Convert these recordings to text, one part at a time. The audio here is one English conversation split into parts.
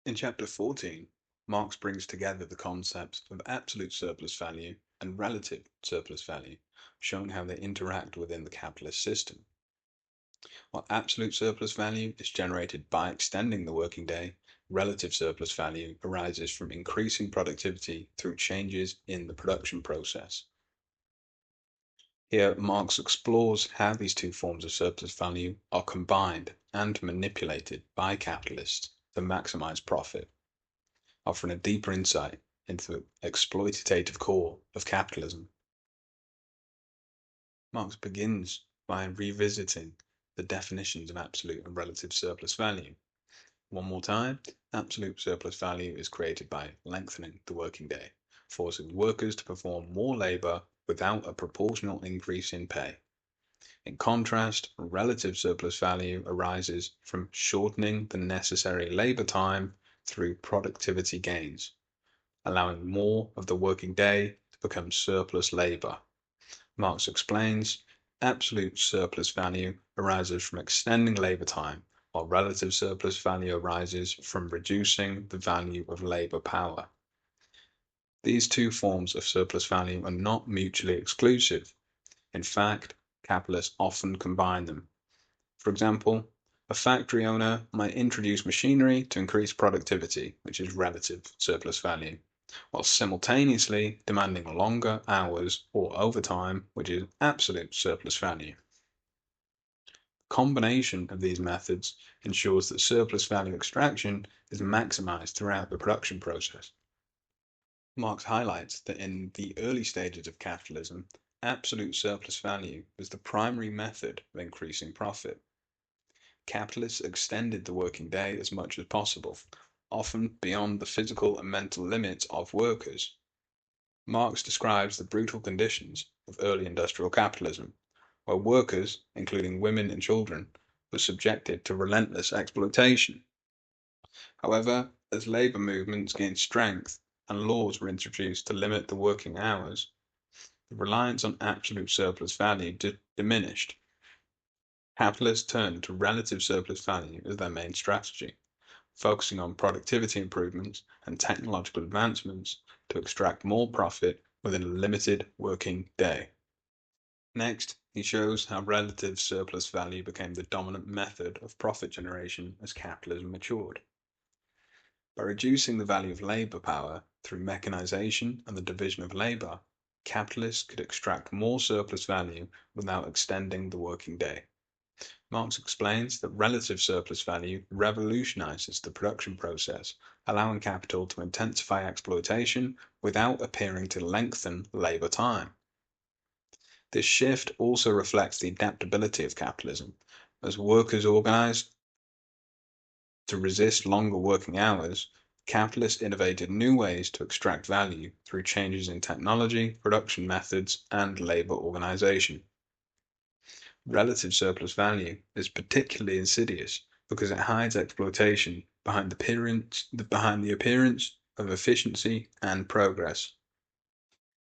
In Chapter 14, Marx brings together the concepts of absolute surplus value and relative surplus value, showing how they interact within the capitalist system. While absolute surplus value is generated by extending the working day, relative surplus value arises from increasing productivity through changes in the production process. Here, Marx explores how these two forms of surplus value are combined and manipulated by capitalists to maximize profit, offering a deeper insight into the exploitative core of capitalism. Marx begins by revisiting the definitions of absolute and relative surplus value. One more time, absolute surplus value is created by lengthening the working day, forcing workers to perform more labor without a proportional increase in pay. In contrast, relative surplus value arises from shortening the necessary labor time through productivity gains, allowing more of the working day to become surplus labor. Marx explains, absolute surplus value arises from extending labor time, while relative surplus value arises from reducing the value of labor power. These two forms of surplus value are not mutually exclusive. In fact, capitalists often combine them. For example, a factory owner might introduce machinery to increase productivity, which is relative surplus value, while simultaneously demanding longer hours or overtime, which is absolute surplus value. The combination of these methods ensures that surplus value extraction is maximized throughout the production process. Marx highlights that in the early stages of capitalism, absolute surplus value was the primary method of increasing profit. Capitalists extended the working day as much as possible, often beyond the physical and mental limits of workers. Marx describes the brutal conditions of early industrial capitalism, where workers, including women and children, were subjected to relentless exploitation. However, as labor movements gained strength and laws were introduced to limit the working hours, the reliance on absolute surplus value diminished. Capitalists turned to relative surplus value as their main strategy, focusing on productivity improvements and technological advancements to extract more profit within a limited working day. Next, he shows how relative surplus value became the dominant method of profit generation as capitalism matured. By reducing the value of labor power through mechanization and the division of labor, capitalists could extract more surplus value without extending the working day. Marx explains that relative surplus value revolutionizes the production process, allowing capital to intensify exploitation without appearing to lengthen labor time. This shift also reflects the adaptability of capitalism, as workers organized to resist longer working hours. Capitalists innovated new ways to extract value through changes in technology, production methods, and labor organization. Relative surplus value is particularly insidious because it hides exploitation behind the appearance of efficiency and progress.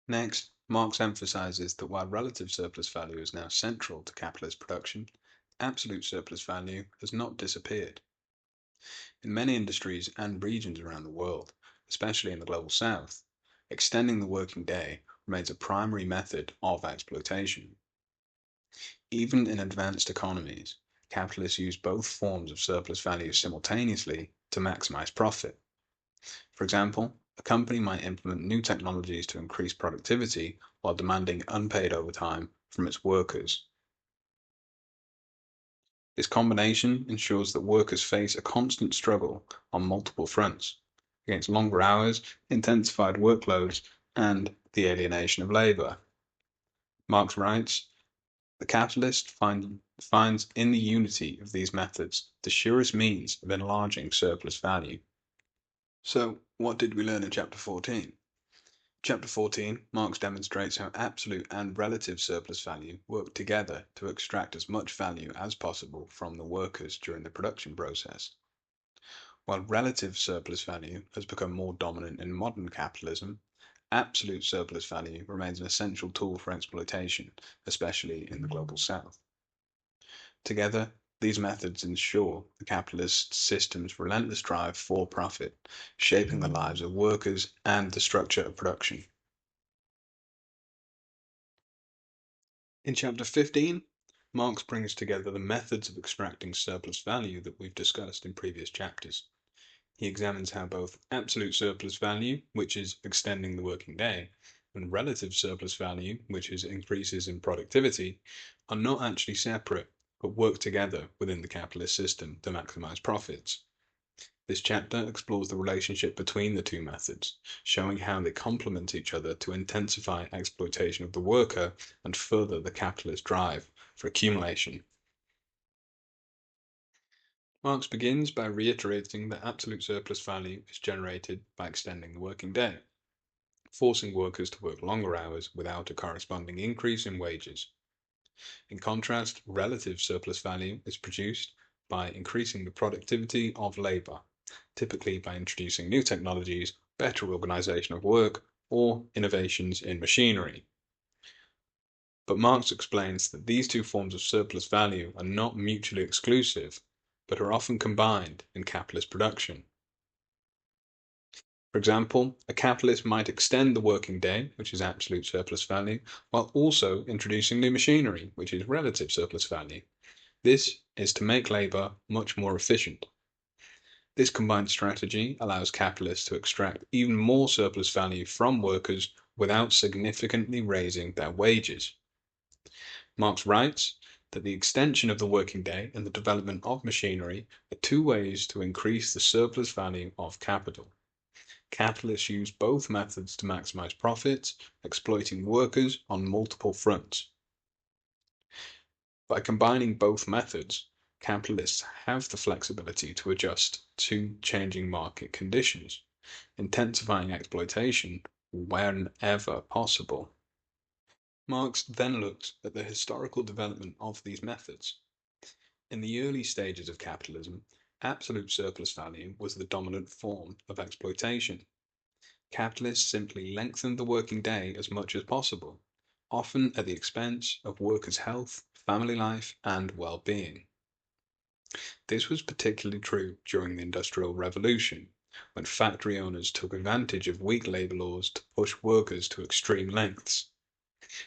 Next, Marx emphasizes that while relative surplus value is now central to capitalist production, absolute surplus value has not disappeared. In many industries and regions around the world, especially in the global south, extending the working day remains a primary method of exploitation. Even in advanced economies, capitalists use both forms of surplus value simultaneously to maximize profit. For example, a company might implement new technologies to increase productivity while demanding unpaid overtime from its workers. This combination ensures that workers face a constant struggle on multiple fronts against longer hours, intensified workloads, and the alienation of labor. Marx writes, the capitalist finds in the unity of these methods the surest means of enlarging surplus value. So, what did we learn in Chapter 14? Chapter 14, Marx demonstrates how absolute and relative surplus value work together to extract as much value as possible from the workers during the production process. While relative surplus value has become more dominant in modern capitalism, absolute surplus value remains an essential tool for exploitation, especially in the global south. Together, these methods ensure the capitalist system's relentless drive for profit, shaping the lives of workers and the structure of production. In chapter 15, Marx brings together the methods of extracting surplus value that we've discussed in previous chapters. He examines how both absolute surplus value, which is extending the working day, and relative surplus value, which is increases in productivity, are not actually separate, but work together within the capitalist system to maximize profits. This chapter explores the relationship between the two methods, showing how they complement each other to intensify exploitation of the worker and further the capitalist drive for accumulation. Marx begins by reiterating that absolute surplus value is generated by extending the working day, forcing workers to work longer hours without a corresponding increase in wages. In contrast, relative surplus value is produced by increasing the productivity of labor, typically by introducing new technologies, better organization of work, or innovations in machinery. But Marx explains that these two forms of surplus value are not mutually exclusive, but are often combined in capitalist production. For example, a capitalist might extend the working day, which is absolute surplus value, while also introducing new machinery, which is relative surplus value. This is to make labor much more efficient. This combined strategy allows capitalists to extract even more surplus value from workers without significantly raising their wages. Marx writes that the extension of the working day and the development of machinery are two ways to increase the surplus value of capital. Capitalists use both methods to maximize profits, exploiting workers on multiple fronts. By combining both methods, capitalists have the flexibility to adjust to changing market conditions, intensifying exploitation whenever possible. Marx then looks at the historical development of these methods. In the early stages of capitalism, absolute surplus value was the dominant form of exploitation. Capitalists simply lengthened the working day as much as possible, often at the expense of workers' health, family life, and well-being. This was particularly true during the Industrial Revolution, when factory owners took advantage of weak labor laws to push workers to extreme lengths.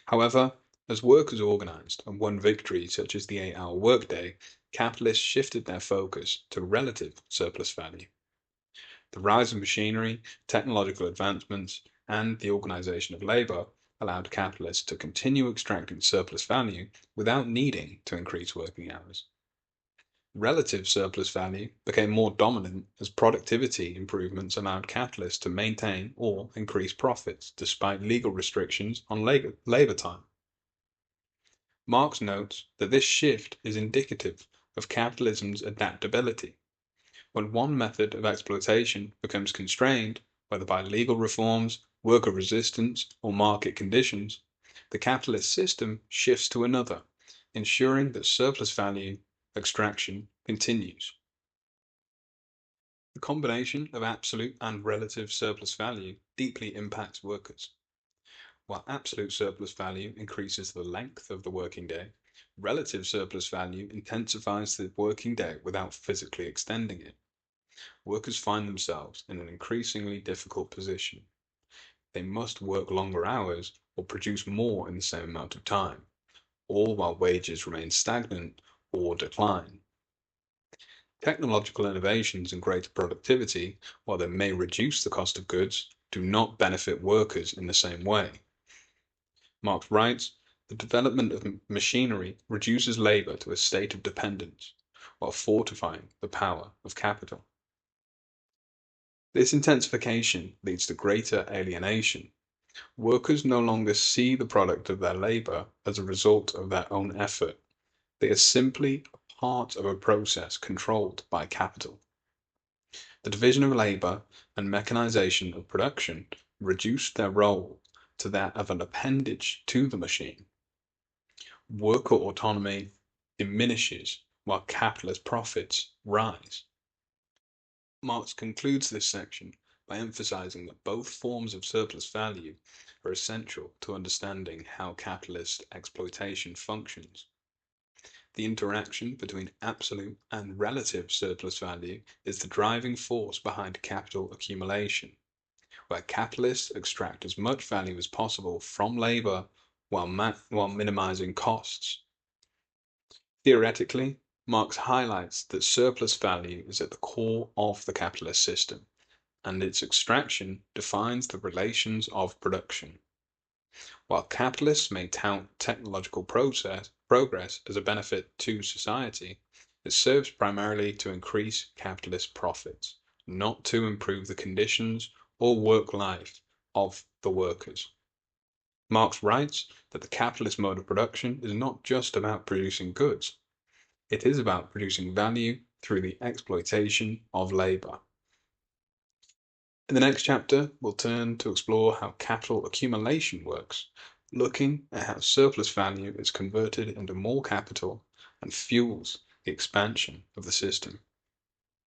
However, as workers organized and won victories such as the 8-hour workday, capitalists shifted their focus to relative surplus value. The rise of machinery, technological advancements, and the organization of labor allowed capitalists to continue extracting surplus value without needing to increase working hours. Relative surplus value became more dominant as productivity improvements allowed capitalists to maintain or increase profits despite legal restrictions on labor time. Marx notes that this shift is indicative of capitalism's adaptability. When one method of exploitation becomes constrained, whether by legal reforms, worker resistance, or market conditions, the capitalist system shifts to another, ensuring that surplus value extraction continues. The combination of absolute and relative surplus value deeply impacts workers. While absolute surplus value increases the length of the working day, relative surplus value intensifies the working day without physically extending it. Workers find themselves in an increasingly difficult position. They must work longer hours or produce more in the same amount of time, all while wages remain stagnant or decline. Technological innovations and greater productivity, while they may reduce the cost of goods, do not benefit workers in the same way. Marx writes, the development of machinery reduces labor to a state of dependence, while fortifying the power of capital. This intensification leads to greater alienation. Workers no longer see the product of their labor as a result of their own effort. They are simply a part of a process controlled by capital. The division of labor and mechanization of production reduce their role to that of an appendage to the machine. Worker autonomy diminishes while capitalist profits rise. Marx concludes this section by emphasizing that both forms of surplus value are essential to understanding how capitalist exploitation functions. The interaction between absolute and relative surplus value is the driving force behind capital accumulation, where capitalists extract as much value as possible from labor while minimizing costs. Theoretically, Marx highlights that surplus value is at the core of the capitalist system, and its extraction defines the relations of production. While capitalists may tout technological progress as a benefit to society, it serves primarily to increase capitalist profits, not to improve the conditions or work life of the workers. Marx writes that the capitalist mode of production is not just about producing goods, it is about producing value through the exploitation of labor. In the next chapter, we'll turn to explore how capital accumulation works, looking at how surplus value is converted into more capital and fuels the expansion of the system.